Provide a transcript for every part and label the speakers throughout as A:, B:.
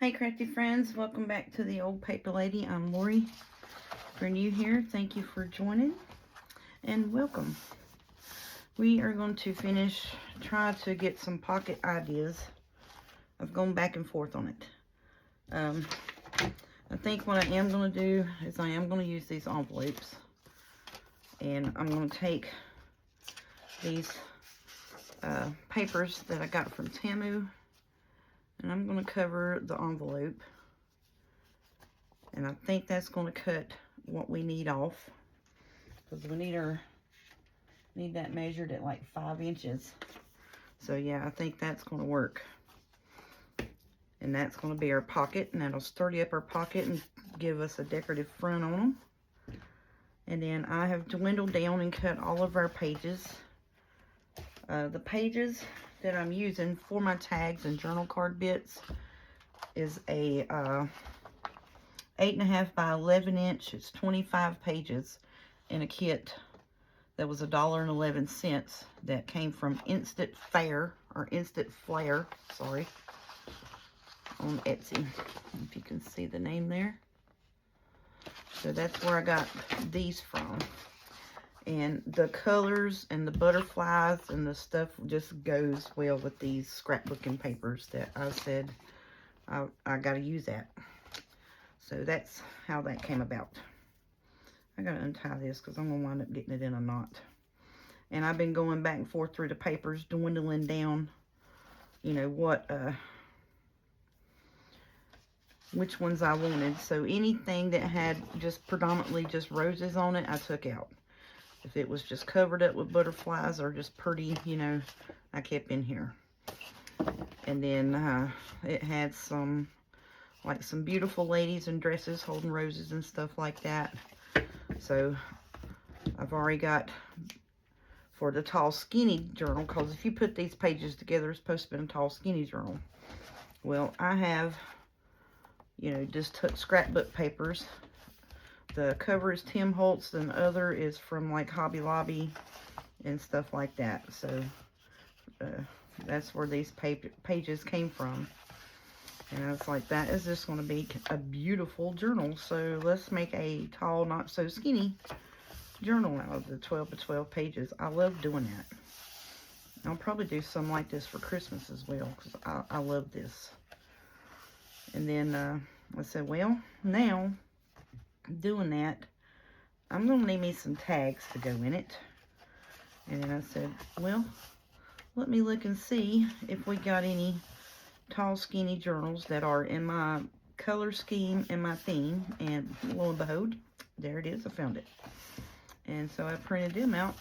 A: Hey crafty friends, welcome back to the Old Paper Lady. I'm Lori. If you're new here, thank you for joining and welcome. We are going to try to get some pocket ideas. I've gone back and forth on it. I think what I am going to do is I am going to use these envelopes, and I'm going to take these papers that I got from Temu, and I'm going to cover the envelope, and I think that's going to cut what we need off, because we need that measured at like 5 inches. So yeah, I think that's going to work, and that's going to be our pocket, and that'll sturdy up our pocket and give us a decorative front on them. And then I have dwindled down and cut all of our pages. The pages that I'm using for my tags and journal card bits is a 8.5 by 11 inch. It's 25 pages in a kit that was $1.11 that came from Instant Flare, sorry, on Etsy, if you can see the name there. So that's where I got these from. And the colors and the butterflies and the stuff just goes well with these scrapbooking papers that I said I got to use that. So that's how that came about. I got to untie this because I'm going to wind up getting it in a knot. And I've been going back and forth through the papers, dwindling down, you know, which ones I wanted. So anything that had just predominantly just roses on it, I took out. If it was just covered up with butterflies or just pretty, you know, I kept in here. And then it had some beautiful ladies in dresses holding roses and stuff like that. So I've already got for the tall skinny journal, because if you put these pages together, it's supposed to be a tall skinny journal. Well, I have, you know, just took scrapbook papers. The cover is Tim Holtz, and the other is from like Hobby Lobby and stuff like that. So that's where these pages came from. And I was like, that is just going to be a beautiful journal. So let's make a tall, not so skinny journal out of the 12 by 12 pages. I love doing that. I'll probably do some like this for Christmas as well, because I love this. And then I said, well, now doing that, I'm going to need me some tags to go in it. And then I said, well, let me look and see if we got any tall skinny journals that are in my color scheme and my theme. And lo and behold, there it is. I found it. And so I printed them out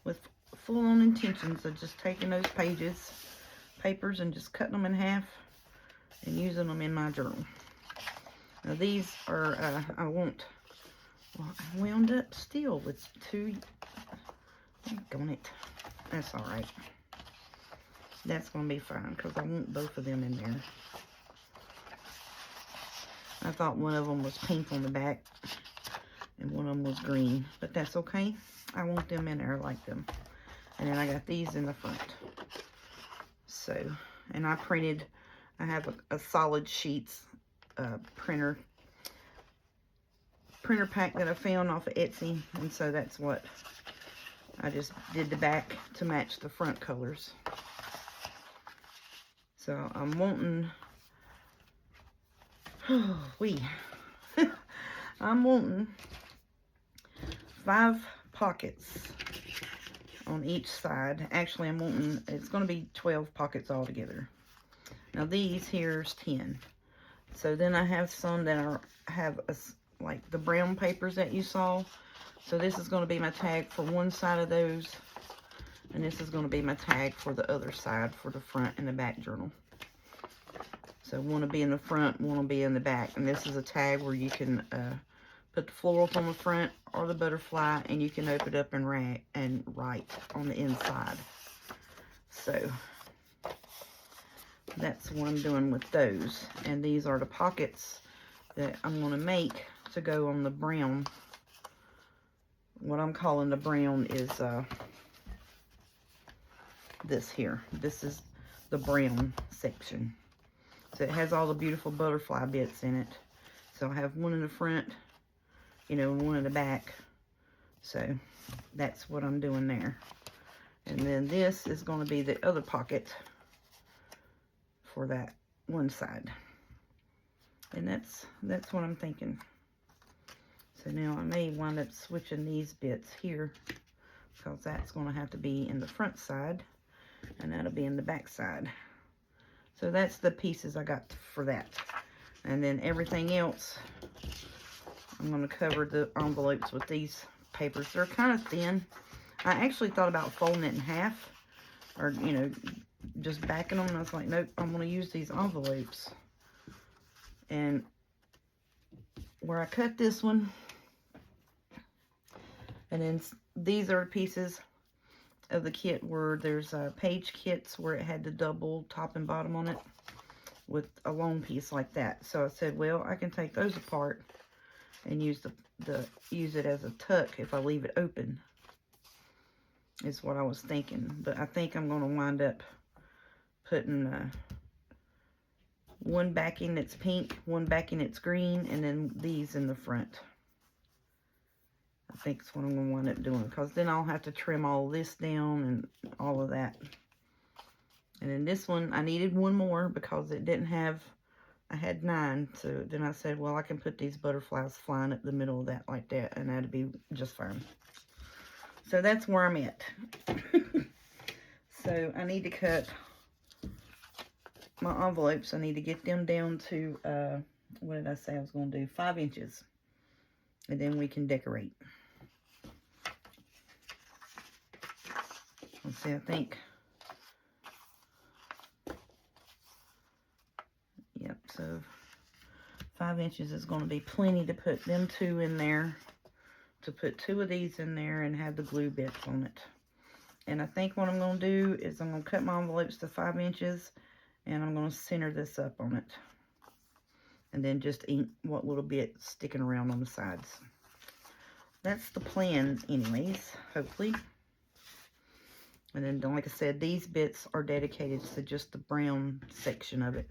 A: with full-on intentions of just taking those papers and just cutting them in half and using them in my journal. Now these are, I wound up still with two. Dang it. That's all right. That's going to be fine, because I want both of them in there. I thought one of them was pink on the back and one of them was green, but that's okay. I want them in there. I like them. And then I got these in the front. So, and I have a Solid Sheets printer pack that I found off of Etsy, and so that's what I just did the back to match the front colors. So I'm wanting, I'm wanting 5 pockets on each side. Actually, I'm wanting, it's going to be 12 pockets altogether. Now these here's 10. So then I have some that have like the brown papers that you saw. So this is going to be my tag for one side of those, and this is going to be my tag for the other side, for the front and the back journal. So one will be in the front, one will be in the back. And this is a tag where you can put the floral on the front or the butterfly, and you can open it up and write on the inside. So that's what I'm doing with those. And these are the pockets that I'm going to make to go on the brown. What I'm calling the brown is this here. This is the brown section. So it has all the beautiful butterfly bits in it. So I have one in the front, you know, and one in the back. So that's what I'm doing there. And then this is going to be the other pocket for that one side. And that's what I'm thinking. So now I may wind up switching these bits here, because that's going to have to be in the front side, and that'll be in the back side. So that's the pieces I got for that. And then everything else, I'm going to cover the envelopes with these papers. They're kind of thin. I actually thought about folding it in half, or, you know, just backing them. And I was like, nope, I'm going to use these envelopes. And where I cut this one, and then these are pieces of the kit where there's page kits where it had the double top and bottom on it with a long piece like that. So I said, well, I can take those apart and use use it as a tuck if I leave it open, is what I was thinking. But I think I'm going to wind up putting one backing that's pink, one backing that's green, and then these in the front. I think that's what I'm going to wind up doing, because then I'll have to trim all this down and all of that. And then this one, I needed one more because it didn't have, I had 9. So then I said, well, I can put these butterflies flying up the middle of that like that, and that'd be just fine. So that's where I'm at. So I need to cut my envelopes. I need to get them down to, what did I say I was going to do? 5 inches. And then we can decorate. Let's see, I think. Yep, so 5 inches is going to be plenty to put them 2 in there. To put 2 of these in there and have the glue bits on it. And I think what I'm going to do is I'm going to cut my envelopes to 5 inches. And I'm going to center this up on it. And then just ink what little bit sticking around on the sides. That's the plan anyways, hopefully. And then, like I said, these bits are dedicated to just the brown section of it.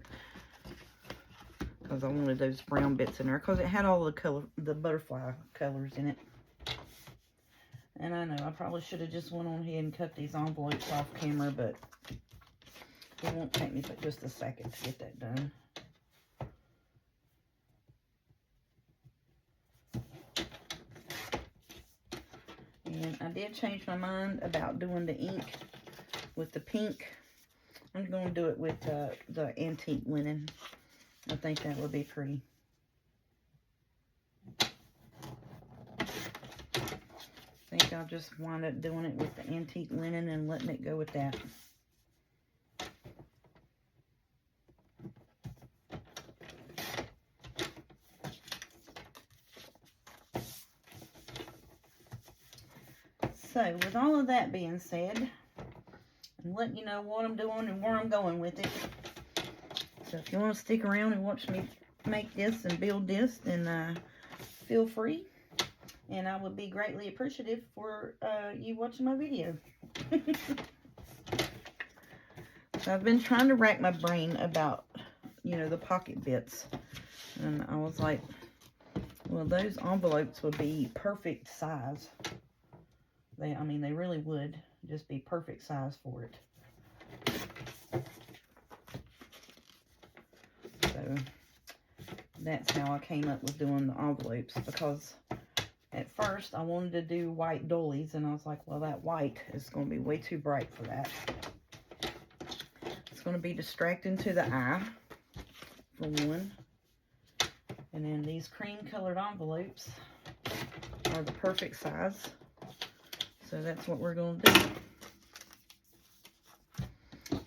A: Because I wanted those brown bits in there. Because it had all the butterfly colors in it. And I know I probably should have just went on ahead and cut these envelopes off camera. But it won't take me but just a second to get that done. And I did change my mind about doing the ink with the pink. I'm going to do it with the antique linen. I think that would be pretty. I think I'll just wind up doing it with the antique linen and letting it go with that. So, with all of that being said, I'm letting you know what I'm doing and where I'm going with it. So, if you want to stick around and watch me make this and build this, then feel free. And I would be greatly appreciative for you watching my video. So, I've been trying to rack my brain about, you know, the pocket bits. And I was like, well, those envelopes would be perfect size. I mean, they really would just be perfect size for it. So, that's how I came up with doing the envelopes. Because at first, I wanted to do white doilies. And I was like, well, that white is going to be way too bright for that. It's going to be distracting to the eye, for one. And then these cream-colored envelopes are the perfect size. So that's what we're going to do.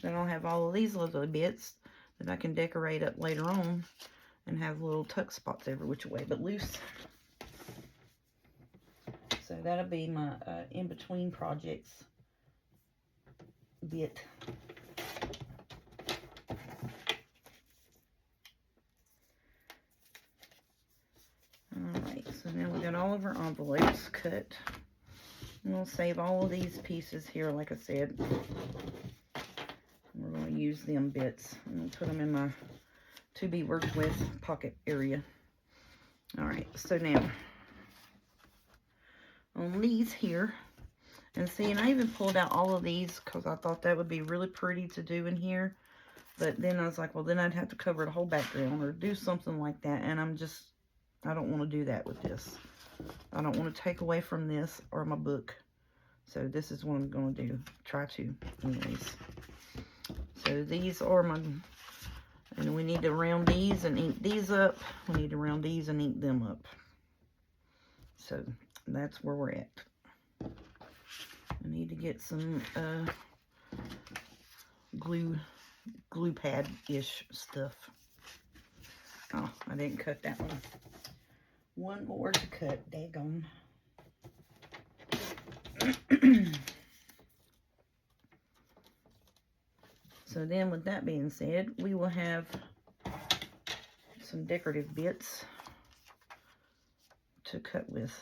A: Then I'll have all of these little bits that I can decorate up later on and have little tuck spots every which way but loose. So that'll be my in-between projects bit. Alright, so now we got all of our envelopes cut. And we'll save all of these pieces here, like I said. We're going to use them bits. I'm going to put them in my to be worked with pocket area. All right, so now on these here, and see, and I even pulled out all of these because I thought that would be really pretty to do in here. But then I was like, well, then I'd have to cover the whole background or do something like that. And I don't want to do that with this. I don't want to take away from this or my book. So this is what I'm going to do. Try to, anyways. So these are my, and we need to round these and ink these up. We need to round these and ink them up. So that's where we're at. I need to get some glue pad-ish stuff. Oh, I didn't cut that one. One more to cut, daggone. So then with that being said, we will have some decorative bits to cut with.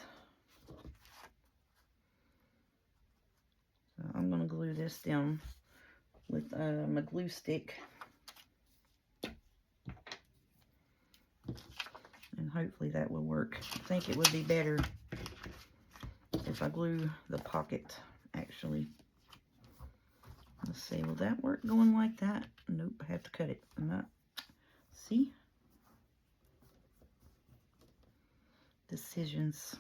A: So I'm going to glue this down with my glue stick. And hopefully that will work. I think it would be better if I glue the pocket, actually. Let's see, will that work going like that? Nope, I have to cut it. Not. See? Decisions.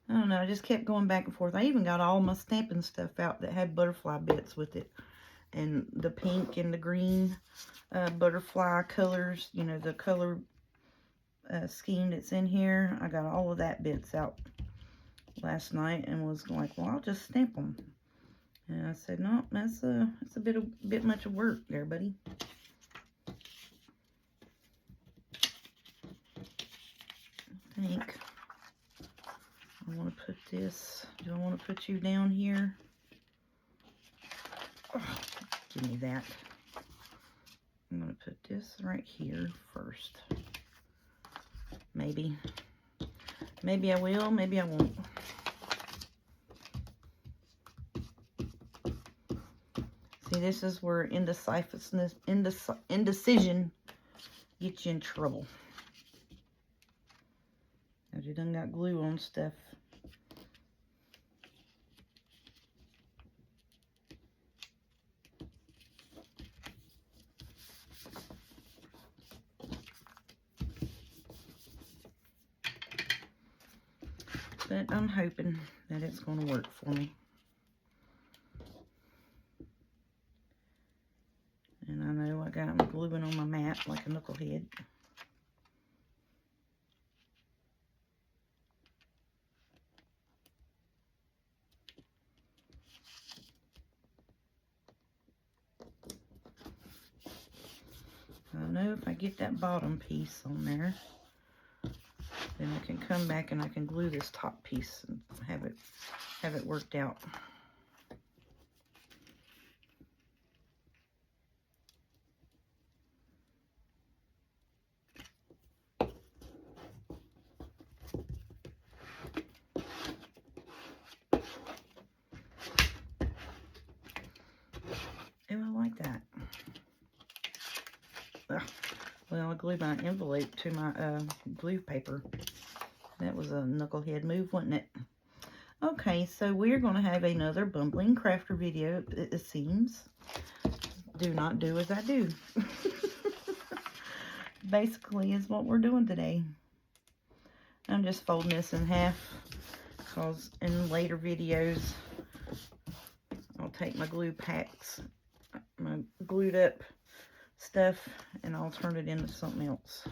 A: I don't know, I just kept going back and forth. I even got all my stamping stuff out that had butterfly bits with it. And the pink and the green butterfly colors, you know, the color scheme that's in here. I got all of that bits out last night and was like, well, I'll just stamp them. And I said, no, that's a bit much of work there, buddy. I think I want to put this. Do I want to put you down here? Oh, give me that. I'm going to put this right here first. Maybe. Maybe I will, maybe I won't. See, this is where indecision gets you in trouble. Now, you done got glue on stuff. But I'm hoping that it's going to work for me. And I know I got them gluing on my mat like a knucklehead. I know if I get that bottom piece on there, then I can come back and I can glue this top piece and have it worked out. Oh, I like that. Ugh. Well, I glued my envelope to my glue paper. That was a knucklehead move, wasn't it? Okay, so we're going to have another Bumbling Crafter video, it seems. Do not do as I do. Basically is what we're doing today. I'm just folding this in half because in later videos I'll take my glue packs, my glued up stuff, and I'll turn it into something else.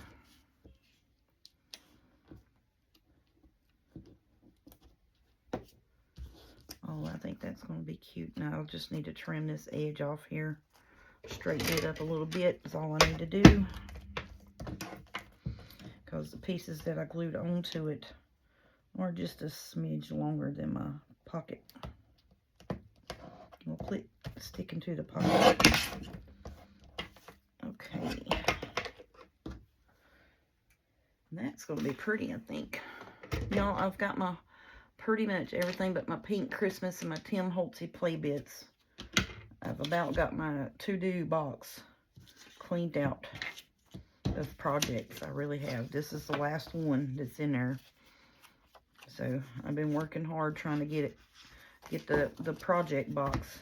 A: Oh, I think that's going to be cute. Now I'll just need to trim this edge off here. Straighten it up a little bit is all I need to do. Because the pieces that I glued onto it are just a smidge longer than my pocket. We'll click sticking to the pocket. Okay. That's going to be pretty, I think. Y'all, I've got my pretty much everything but my pink Christmas and my Tim Holtzy play bits I've about got my to-do box cleaned out of projects. I really have. This is the last one that's in there. So I've been working hard trying to get the project box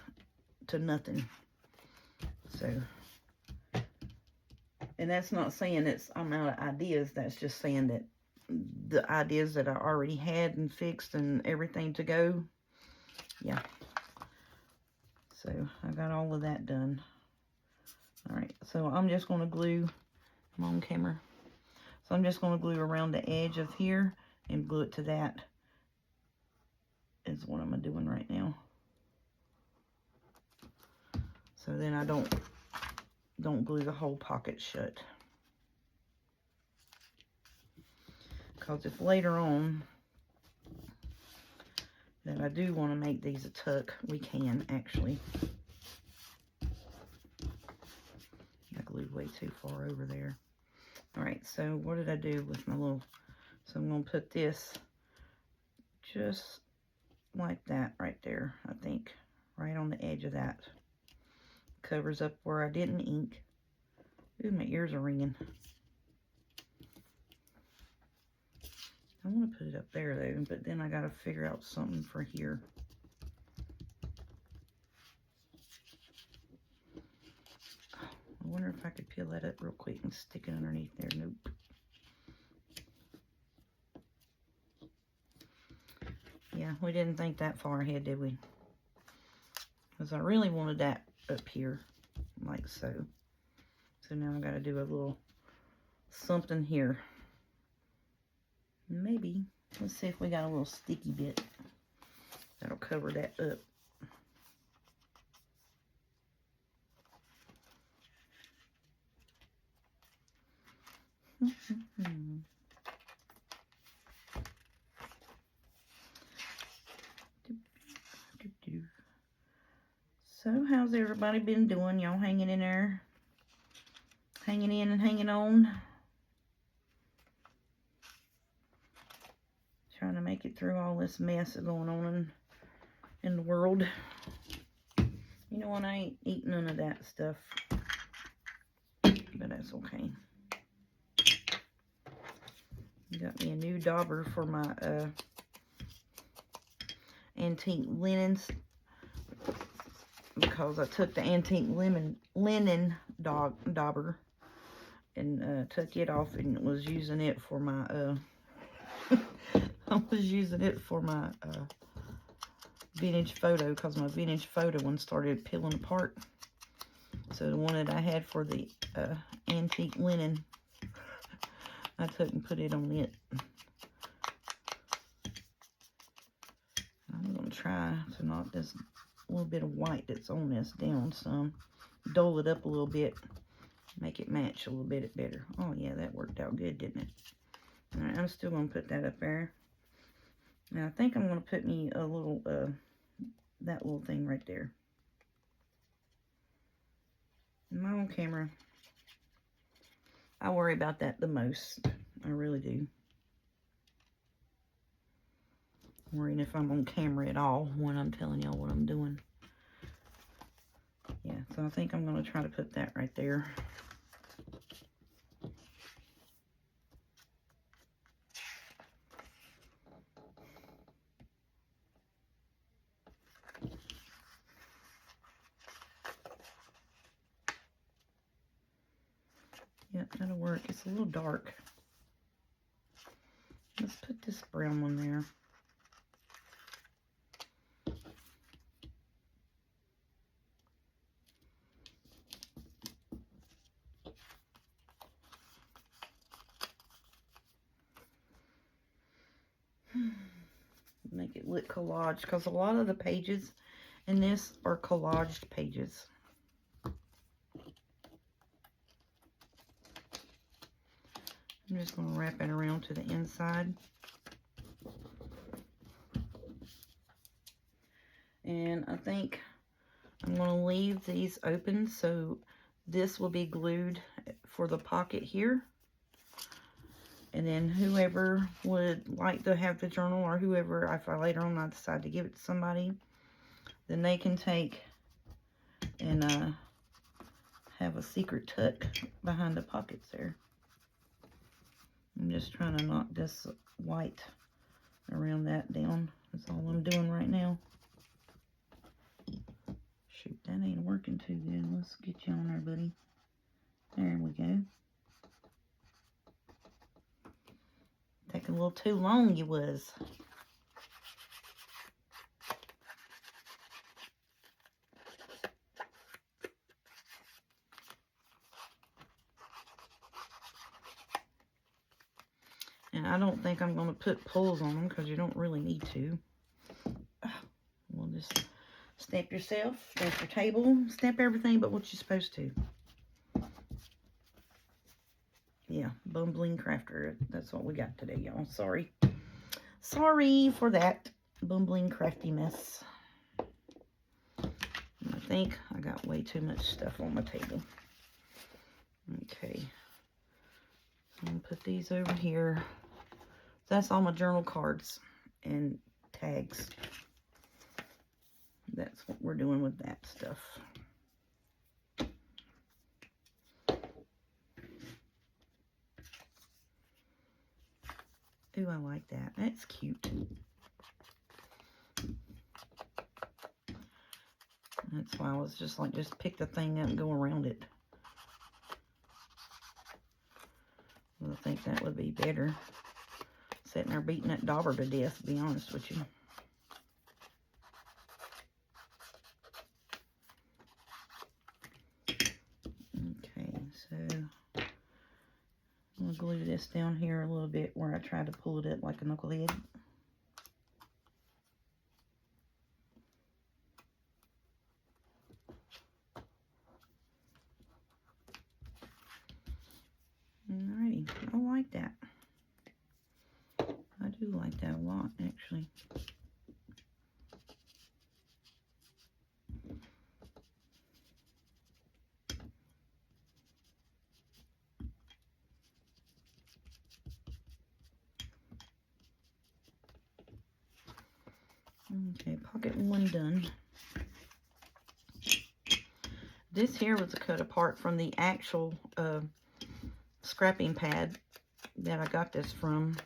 A: to nothing. So, and that's not saying I'm out of ideas. That's just saying that the ideas that I already had and fixed and everything to go, yeah. So I got all of that done. All right, so I'm just going to glue. I'm on camera. So I'm just going to glue around the edge of here and glue it to that. Is what I'm doing right now. So then I don't glue the whole pocket shut. Because if later on that I do want to make these a tuck, we can actually. I glued way too far over there. Alright, so what did I do with my little... So I'm going to put this just like that right there, I think. Right on the edge of that. Covers up where I didn't ink. Ooh, my ears are ringing. I want to put it up there though, but then I got to figure out something for here. I wonder if I could peel that up real quick and stick it underneath there. Nope. Yeah, we didn't think that far ahead, did we? Because I really wanted that up here, like so. So now I got to do a little something here. Maybe. Let's see if we got a little sticky bit that'll cover that up. So, how's everybody been doing? Y'all hanging in there? Hanging in and hanging on? Trying to make it through all this mess that's going on in the world. You know what? I ain't eating none of that stuff. But that's okay. Got me a new dauber for my antique linens. Because I took the antique linen dauber and took it off and was using it for my I was using it for my vintage photo, because my vintage photo one started peeling apart. So the one that I had for the antique linen, I took and put it on it. I'm going to try to knock this little bit of white that's on this down some. Dull it up a little bit. Make it match a little bit better. Oh yeah, that worked out good, didn't it? Alright, I'm still going to put that up there. Now I think I'm going to put me a little, that little thing right there. In my own camera, I worry about that the most. I really do. Worrying if I'm on camera at all when I'm telling y'all what I'm doing. Yeah, so I think I'm going to try to put that right there. Yep, that'll work. It's a little dark. Let's put this brown one there. Make it look collaged, because a lot of the pages in this are collaged pages. I'm just going to wrap it around to the inside. And I think I'm going to leave these open, so this will be glued for the pocket here. And then whoever would like to have the journal, or whoever, if I later on I decide to give it to somebody, then they can take and have a secret tuck behind the pockets there. I'm just trying to knock this white around that down. That's all I'm doing right now. Shoot, that ain't working too good. Let's get you on there, buddy. There we go. Taking a little too long, you was. And I don't think I'm going to put pulls on them because you don't really need to. We'll just stamp yourself, stamp your table, stamp everything but what you're supposed to. Yeah, bumbling crafter. That's what we got today, y'all. Sorry. Sorry for that bumbling crafty mess. I think I got way too much stuff on my table. Okay. I'm going to put these over here. That's all my journal cards and tags. That's what we're doing with that stuff. Ooh, I like that. That's cute. That's why I was just like, just pick the thing up and go around it. I think that would be better. Sitting there beating that dauber to death, to be honest with you. Okay, so I'm going to glue this down here a little bit where I tried to pull it up like a knucklehead. Alrighty, I like that. I do like that a lot, actually. Okay, pocket one done. This here was a cut apart from the actual scrapping pad that I got this from.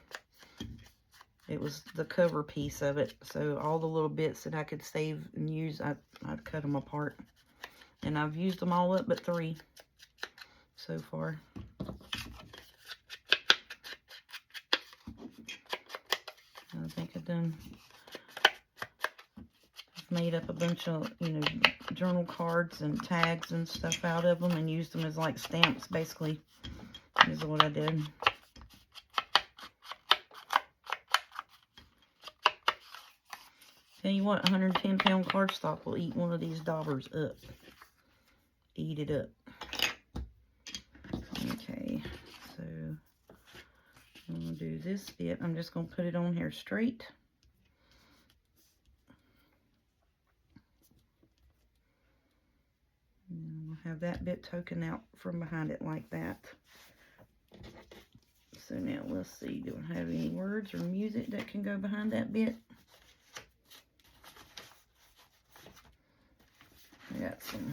A: It was the cover piece of it. So all the little bits that I could save and use, I've cut them apart. And I've used them all up but 3 so far. I think I've made up a bunch of, you know, journal cards and tags and stuff out of them and used them as like stamps, basically, is what I did. Tell you what, 110-pound cardstock will eat one of these daubers up. Eat it up. Okay, so I'm going to do this bit. I'm just going to put it on here straight. And we'll have that bit token out from behind it like that. So now let's see, do I have any words or music that can go behind that bit? I got some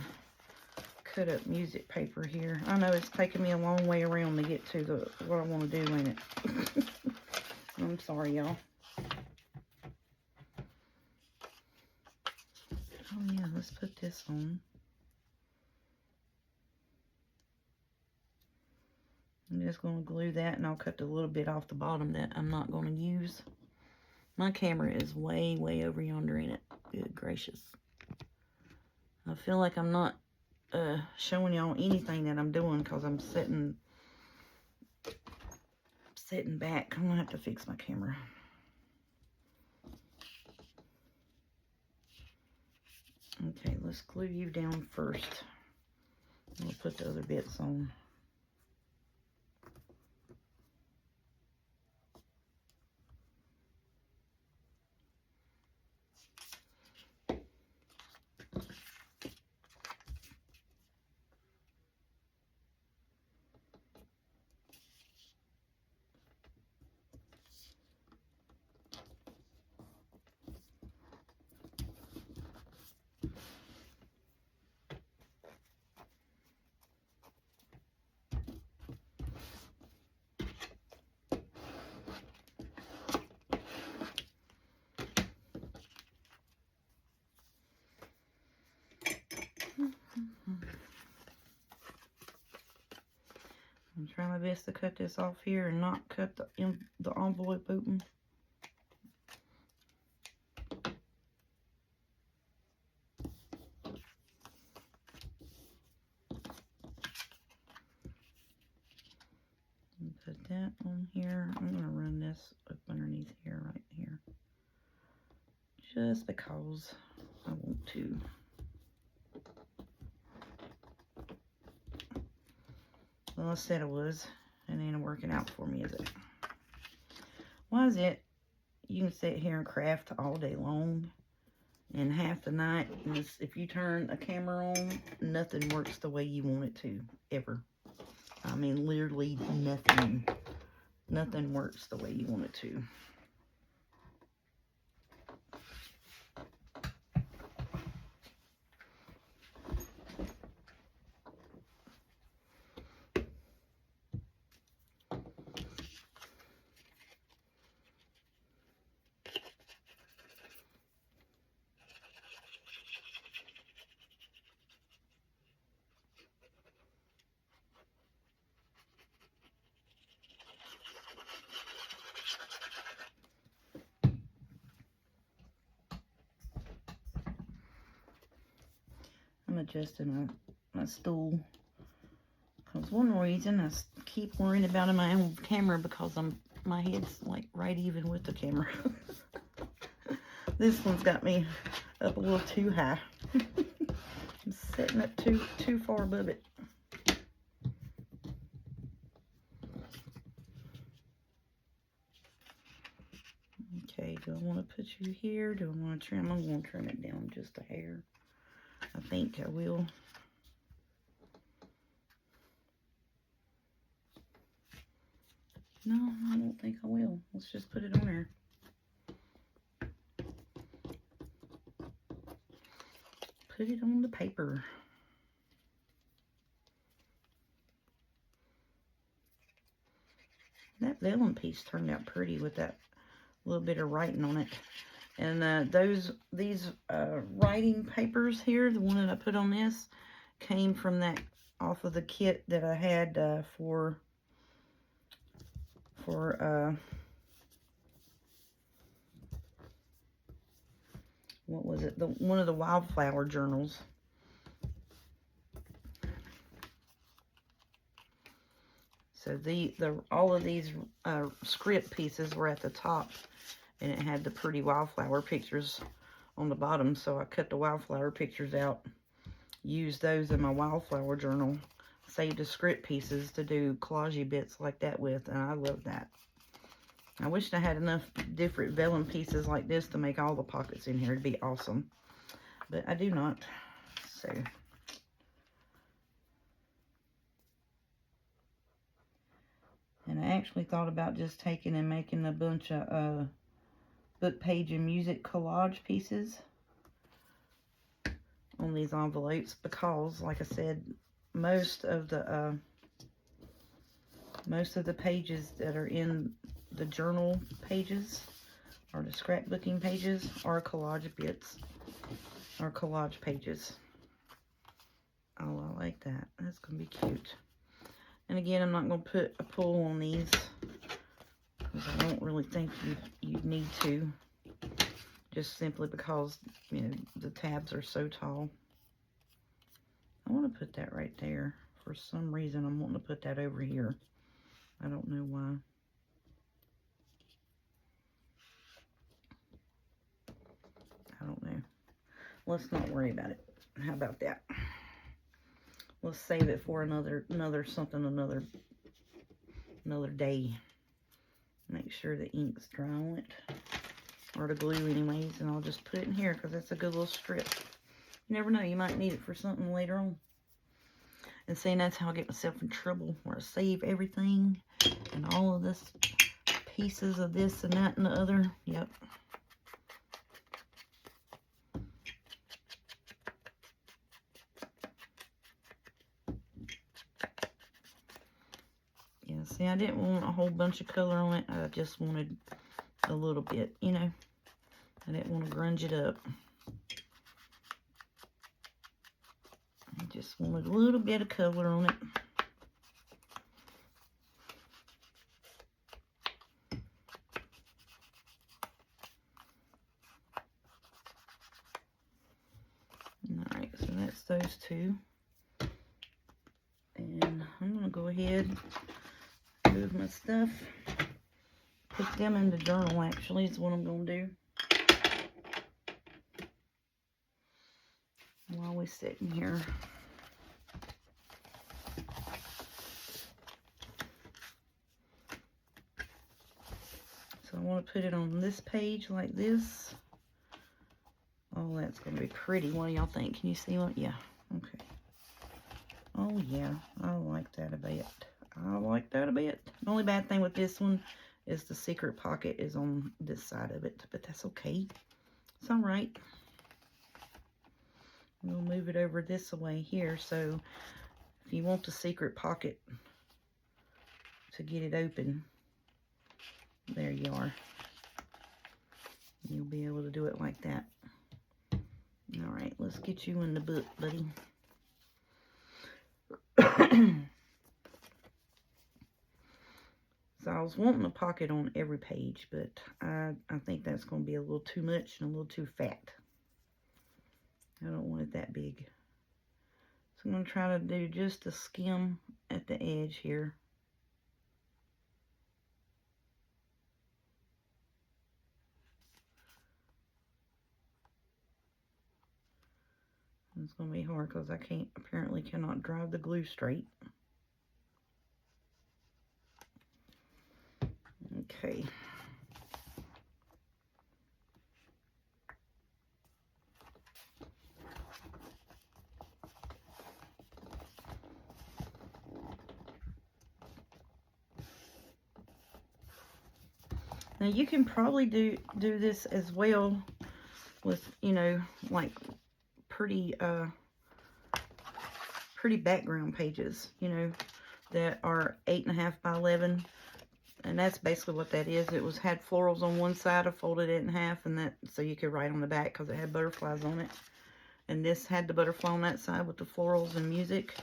A: cut up music paper here. I know it's taking me a long way around to get to what I want to do in it. I'm sorry, y'all. Oh yeah, let's put this on. I'm just going to glue that, and I'll cut the little bit off the bottom that I'm not going to use. My camera is way, way over yonder in it. Good gracious. I feel like I'm not showing y'all anything that I'm doing because I'm sitting back. I'm going to have to fix my camera. Okay, let's glue you down first. We'll put the other bits on. best to cut this off here and not cut the envelope open. Put that on here. I'm going to run this up underneath here, right here. Just because I want to. Well, I said it was. It ain't working out for me, is it? Why is it you can sit here and craft all day long and half the night, and if you turn a camera on, nothing works the way you want it to, ever. I mean, literally nothing. Nothing works the way you want it to. I'm adjusting my stool. Because one reason I keep worrying about my own camera, because my head's like right even with the camera. This one's got me up a little too high. I'm setting it too far above it. Okay, do I want to put you here? Do I want to trim? I'm going to trim it down just a hair. I think I will. No, I don't think I will. Let's just put it on there. Put it on the paper. That vellum piece turned out pretty with that little bit of writing on it. And these writing papers here, the one that I put on this, came from that off of the kit that I had for what was it? One of the wildflower journals. So all of these script pieces were at the top, and it had the pretty wildflower pictures on the bottom. So I cut the wildflower pictures out, used those in my wildflower journal, saved the script pieces to do collage bits like that with, and I love that. I wish I had enough different vellum pieces like this to make all the pockets in here. It'd be awesome. But I do not. So. And I actually thought about just taking and making a bunch of book page and music collage pieces on these envelopes, because, like I said, most of the pages that are in the journal pages or the scrapbooking pages are collage bits or collage pages. Oh, I like that. That's gonna be cute. And again, I'm not going to put a pull on these, because I don't really think you need to. Just simply because, you know, the tabs are so tall. I want to put that right there. For some reason, I'm wanting to put that over here. I don't know why. I don't know. Let's not worry about it. How about that? Let's save it for another day. Make sure the ink's dry on it, or the glue anyways, and I'll just put it in here because that's a good little strip. You never know, you might need it for something later on. And see, that's how I get myself in trouble, where I save everything and all of this pieces of this and that and the other. Yep. See, I didn't want a whole bunch of color on it. I just wanted a little bit, you know. I didn't want to grunge it up. I just wanted a little bit of color on it. to. And I'm going to go ahead, move my stuff, put them in the journal, actually, is what I'm going to do. While we're sitting here. So I want to put it on this page like this. Oh, that's going to be pretty. What do y'all think? Can you see what? Yeah. Okay. Oh, yeah. I like that a bit. I like that a bit. The only bad thing with this one is the secret pocket is on this side of it. But that's okay. It's all right. We'll move it over this way here. So if you want the secret pocket to get it open, there you are. You'll be able to do it like that. All right, let's get you in the book, buddy. So I was wanting a pocket on every page, but I think that's going to be a little too much and a little too fat. I don't want it that big. So I'm going to try to do just a skim at the edge here. It's going to be hard because I apparently cannot drive the glue straight. Okay. Now you can probably do this as well with, you know, like pretty background pages, you know, that are 8.5 by 11. And that's basically what that is. It had florals on one side. I folded it in half, and that so you could write on the back because it had butterflies on it. And this had the butterfly on that side with the florals and music.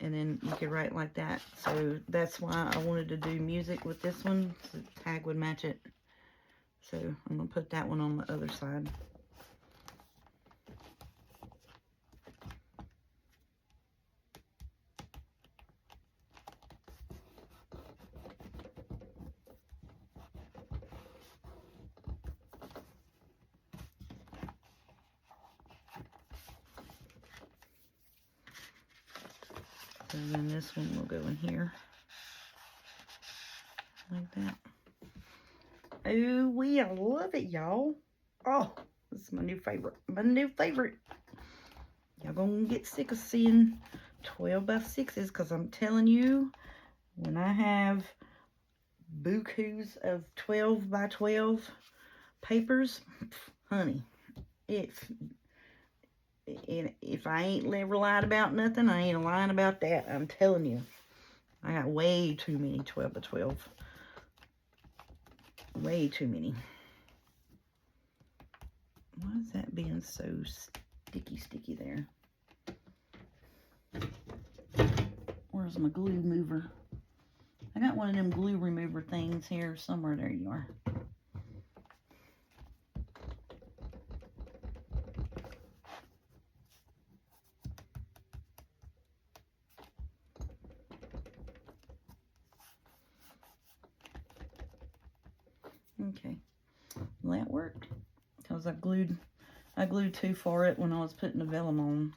A: And then you could write like that. So that's why I wanted to do music with this one, so the tag would match it. So I'm going to put that one on the other side. And then this one will go in here. Like that. Oh, I love it, y'all. Oh, this is my new favorite. My new favorite. Y'all gonna get sick of seeing 12 by 6s because I'm telling you, when I have bukus of 12 by 12 papers, honey, if I ain't ever lied about nothing, I ain't lying about that. I'm telling you. I got way too many 12 by 12. Way too many. Why is that being so sticky there? Where's my glue mover? I got one of them glue remover things here somewhere. There you are. Okay, well, that worked because I glued two for it when I was putting the vellum on.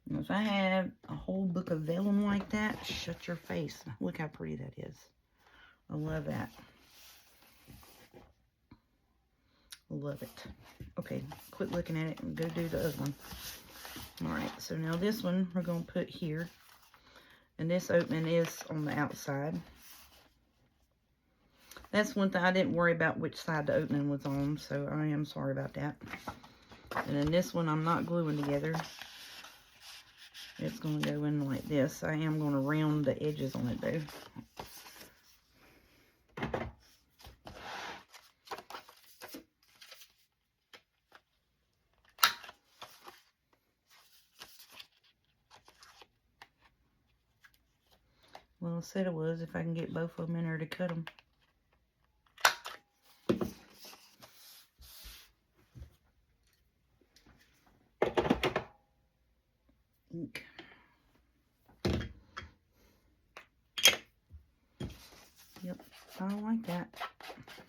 A: And if I had a whole book of vellum like that, shut your face. Look how pretty that is. I love that. Love it. Okay, quit looking at it and go do the other one. All right, so now this one we're going to put here. And this opening is on the outside. That's one thing. I didn't worry about which side the opening was on, so I am sorry about that. And then this one I'm not gluing together. It's going to go in like this. I am going to round the edges on it, though. Well, I said it was if I can get both of them in there to cut them. ink. Yep, I like that.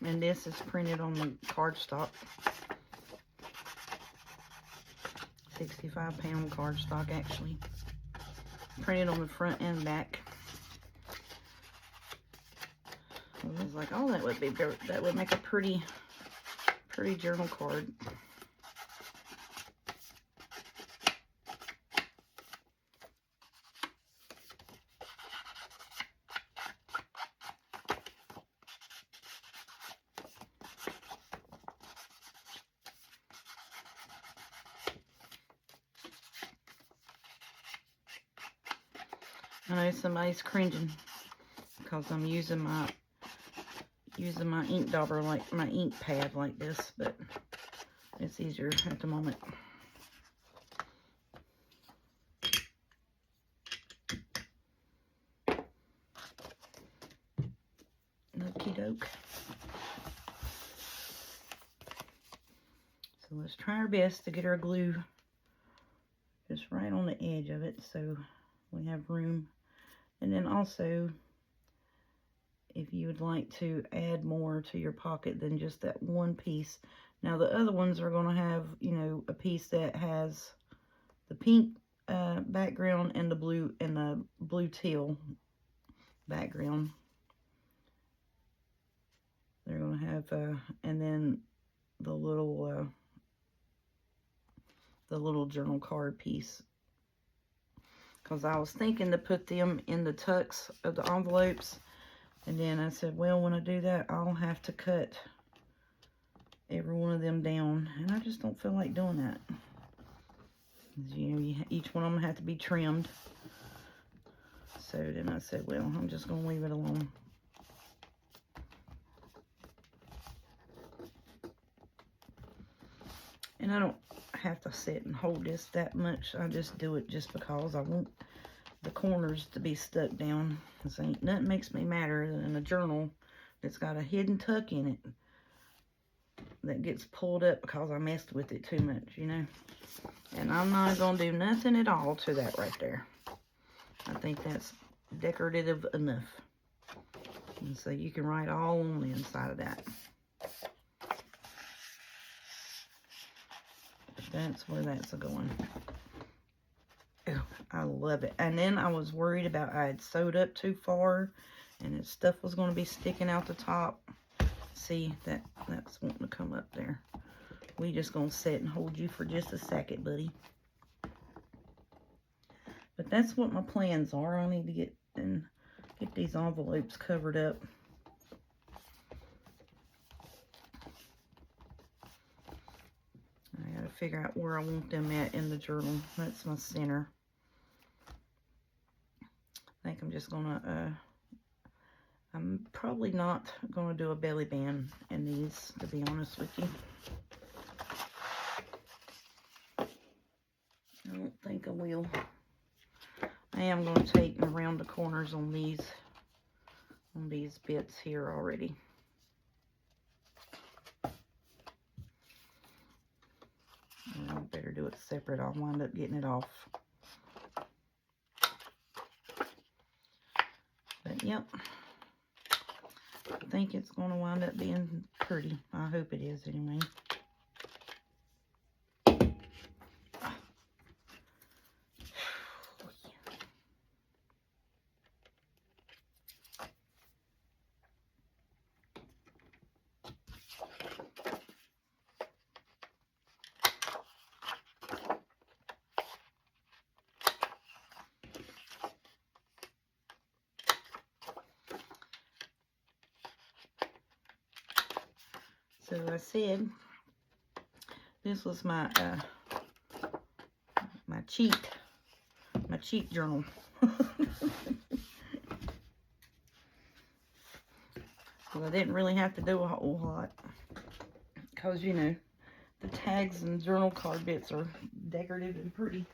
A: And this is printed on the cardstock. 65-pound cardstock, actually. Printed on the front and back. I was like, oh, that would make a pretty journal card. I know somebody's cringing because I'm using my ink dauber, like my ink pad like this, but it's easier at the moment. Okie doke. So let's try our best to get our glue just right on the edge of it so we have room. And then also, if you would like to add more to your pocket than just that one piece. Now the other ones are going to have, you know, a piece that has the pink background and the blue teal background. They're going to have, and then the little journal card piece. Because I was thinking to put them in the tucks of the envelopes. And then I said, well, when I do that, I'll have to cut every one of them down. And I just don't feel like doing that. You know, each one of them have to be trimmed. So then I said, well, I'm just going to leave it alone. And I don't have to sit and hold this that much. I just do it just because I want the corners to be stuck down. This ain't nothing makes me madder than a journal that's got a hidden tuck in it that gets pulled up because I messed with it too much, you know. And I'm not going to do nothing at all to that right there. I think that's decorative enough. And so you can write all on the inside of that. That's where that's going. Ew, I love it. And then I was worried about I had sewed up too far and its stuff was going to be sticking out the top. See, that's wanting to come up there. We just going to sit and hold you for just a second, buddy. But that's what my plans are. I need to get these envelopes covered up. I gotta figure out where I want them at in the journal. That's my center. I think I'm just gonna, I'm probably not gonna do a belly band in these, to be honest with you. I don't think I will. I am going to take around the corners on these bits here already. I better do it separate. I'll wind up getting it off. But yep, I think it's going to wind up being pretty. I hope it is anyway. So I said this was my my cheat journal. Well, I didn't really have to do a whole lot because, you know, the tags and journal card bits are decorative and pretty.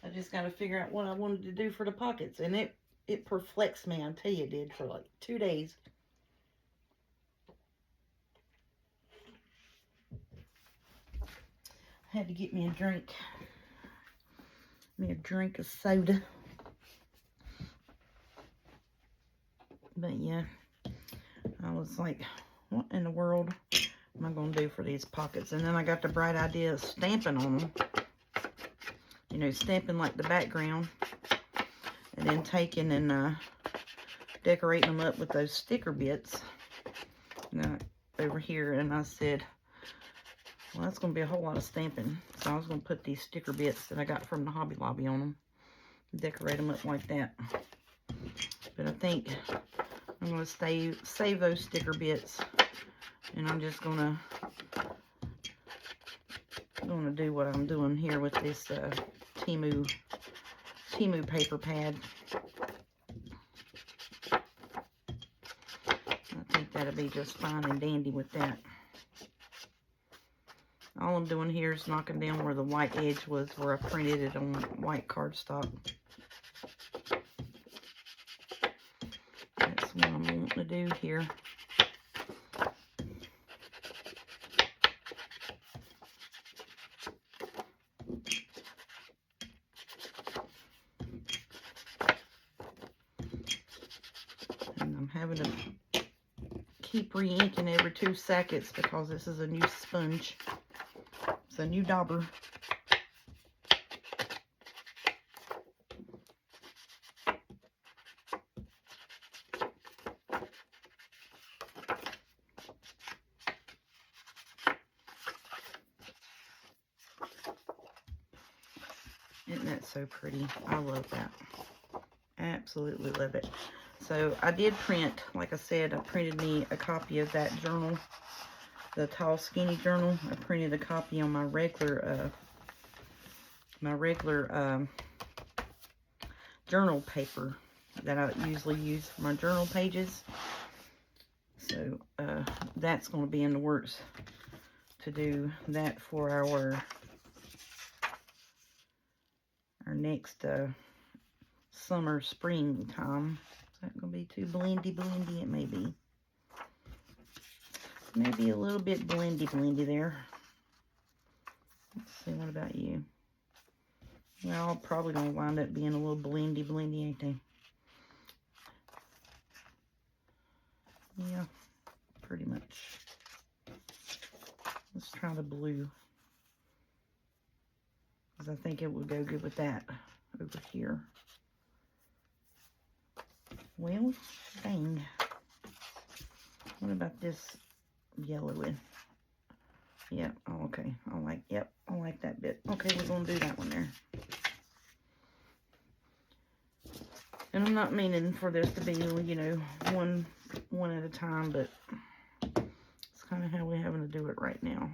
A: I just got to figure out what I wanted to do for the pockets, and it perplexed me. I tell you, it did for like 2 days. I had to get me a drink. me a drink of soda. But yeah, I was like, what in the world am I going to do for these pockets? And then I got the bright idea of stamping on them. You know, stamping like the background. And then taking and decorating them up with those sticker bits over here. And I said, well, that's going to be a whole lot of stamping. So I was going to put these sticker bits that I got from the Hobby Lobby on them. Decorate them up like that. But I think I'm going to save those sticker bits. And I'm just going to do what I'm doing here with this Temu paper pad. I think that'll be just fine and dandy with that. All I'm doing here is knocking down where the white edge was, where I printed it on white cardstock. That's what I'm wanting to do here. And I'm having to keep re-inking every 2 seconds because this is a new sponge. It's a new dauber. Isn't that so pretty? I love that. Absolutely love it. So I did print, like I said, I printed me a copy of that journal, the Tall Skinny journal. I printed a copy on my regular journal paper that I usually use for my journal pages. So that's going to be in the works to do that for our next summer, spring time. Is that going to be too blendy? It may be. Maybe a little bit blendy there. Let's see, what about you? Well, probably going to wind up being a little blendy, ain't they? Yeah, pretty much. Let's try the blue, because I think it would go good with that over here. Well, dang. What about this yellow one? Yep, oh, okay. I like that bit. Okay, we're going to do that one there. And I'm not meaning for this to be, you know, one at a time, but it's kind of how we're having to do it right now.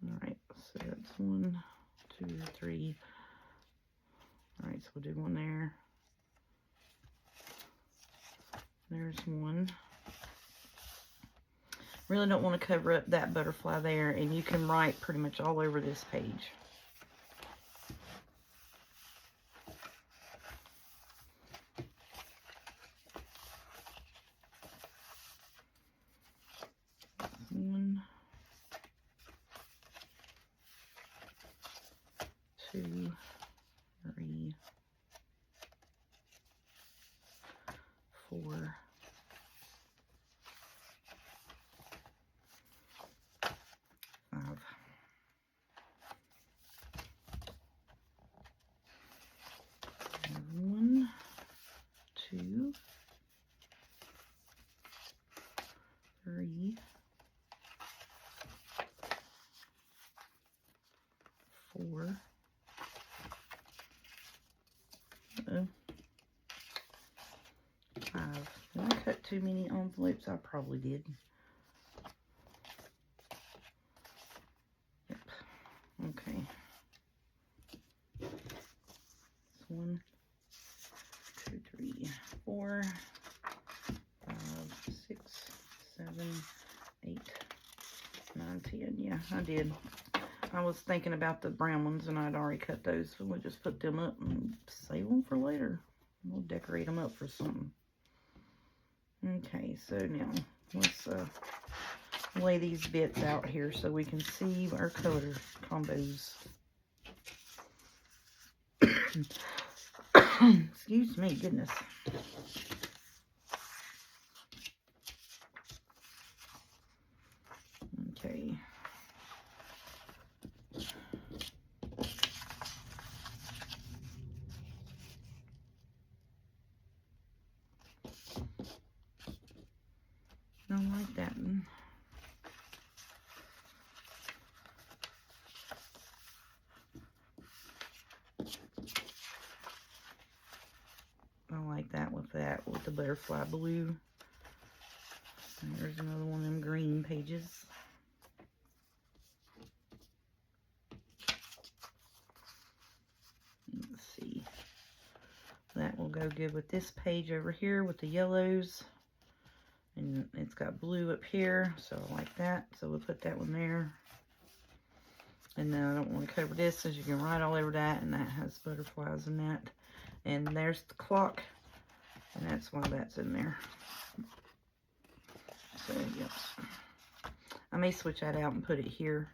A: All right, so that's 1, 2, 3. All right, so we'll do one there. There's one. Really don't want to cover up that butterfly there, and you can write pretty much all over this page. One, 2, 3, 4, 5. 1, 2, 3, 4. Uh-oh. 5. Did I cut too many envelopes? I probably did. Yep. Okay. 1, 2, 3, 4, 5, 6, 7, 8, 9, 10. Yeah, I did. I was thinking about the brown ones, and I'd already cut those, so we'll just put them up and save them for later. We'll decorate them up for something. Okay, so now let's lay these bits out here so we can see our color combos. Excuse me, goodness. Okay. Don't like that one. I like that with the butterfly blue. And there's another one of them green pages. Let's see. That will go good with this page over here with the yellows. And it's got blue up here, so I like that. So we'll put that one there. And then I don't want to cover this, as you can write all over that, and that has butterflies in that. And there's the clock, and that's why that's in there. So, yes. I may switch that out and put it here.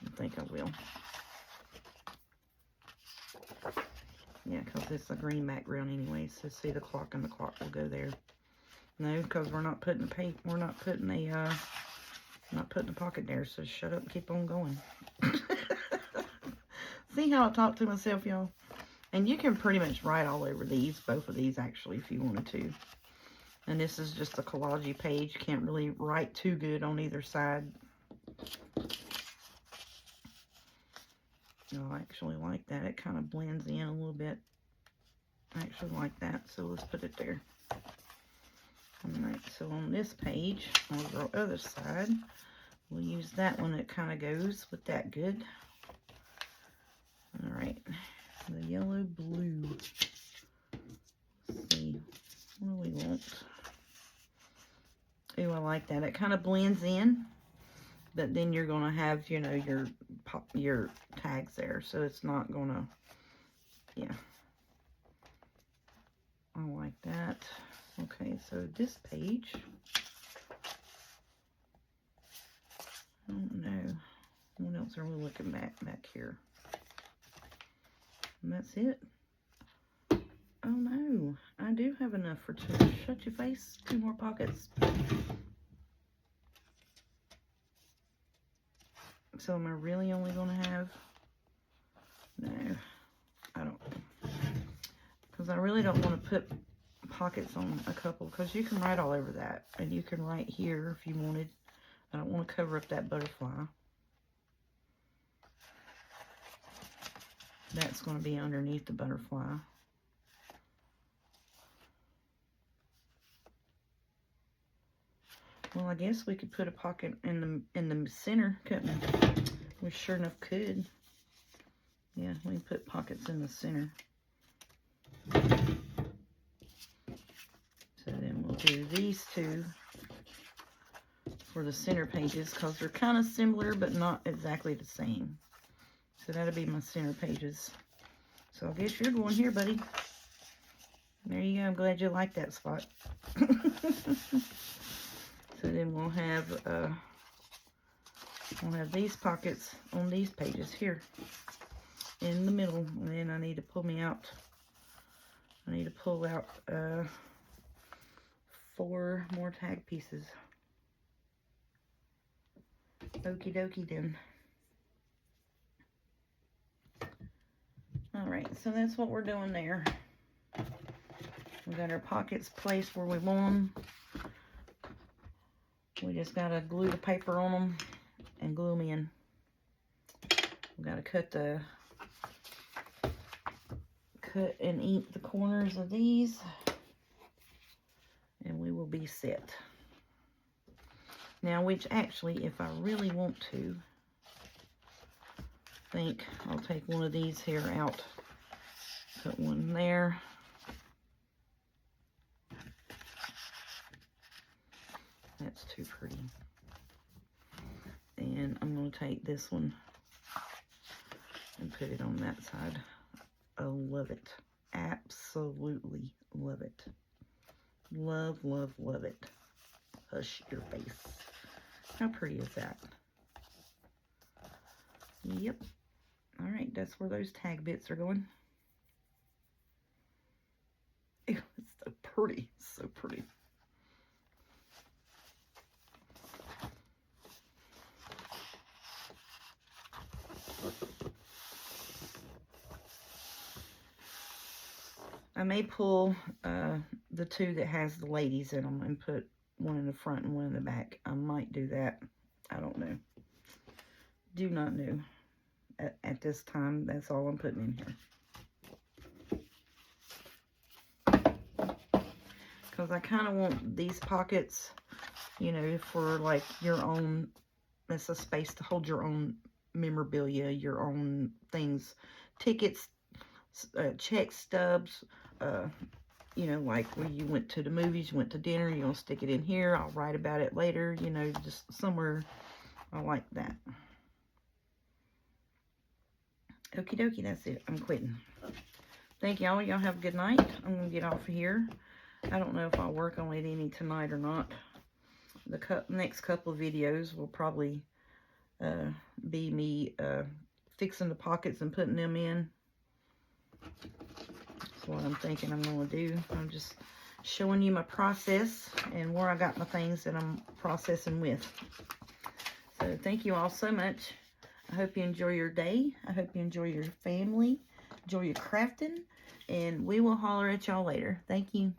A: I think I will. Yeah, because it's a green background anyway, so see the clock, and the clock will go there. No, because we're not putting not putting a pocket there, so shut up and keep on going. See how I talk to myself, y'all? And you can pretty much write all over these, both of these actually, if you wanted to. And this is just a collage page. Can't really write too good on either side. I actually like that. It kind of blends in a little bit. I actually like that, so let's put it there. Alright, so on this page, on the other side, we'll use that one. It kind of goes with that good. Alright, the yellow blue. Let's see, what do we want? Ooh, I like that. It kind of blends in, but then you're going to have, you know, your tags there, so it's not going to, yeah. I like that. Okay, so this page, I don't know, what else are we looking back here? And that's it. Oh no, I do have enough for two. Shut your face. 2 more pockets. So am I really only going to have, no, I don't, because I really don't want to put pockets on a couple, because you can write all over that, and you can write here if you wanted. I don't want to cover up that butterfly. That's going to be underneath the butterfly. Well, I guess we could put a pocket in the center, couldn't we? We sure enough could. Yeah, we can put pockets in the center. So then we'll do these two for the center pages, because they're kind of similar but not exactly the same. So that'll be my center pages. So I guess you're going here, buddy. There you go. I'm glad you like that spot. So then we'll have these pockets on these pages here in the middle, and then I need to pull out 4 more tag pieces. Okie dokie then. Alright, so that's what we're doing there. We got our pockets placed where we want them. We just gotta glue the paper on them and glue them in. We gotta cut and ink the corners of these, and we will be set. Now, which actually, if I really want to, I think I'll take one of these here out, put one there. That's too pretty. And I'm going to take this one and put it on that side. I love it. Absolutely love it. Love, love, love it. Hush your face. How pretty is that? Yep. All right, that's where those tag bits are going. Ew, it's so pretty, so pretty. I may pull the two that has the ladies in them and put one in the front and one in the back. I might do that. I don't know. Do not know. At this time, that's all I'm putting in here. Because I kind of want these pockets, you know, for like your own, that's a space to hold your own memorabilia, your own things, tickets, check stubs, you know, like when you went to the movies, you went to dinner, you're going to stick it in here. I'll write about it later, you know, just somewhere. I like that. Okie dokie, that's it. I'm quitting. Thank y'all. Y'all have a good night. I'm going to get off of here. I don't know if I'll work on it any tonight or not. The next couple of videos will probably be me fixing the pockets and putting them in. That's what I'm thinking I'm going to do. I'm just showing you my process and where I got my things that I'm processing with. So thank you all so much. I hope you enjoy your day. I hope you enjoy your family. Enjoy your crafting. And we will holler at y'all later. Thank you.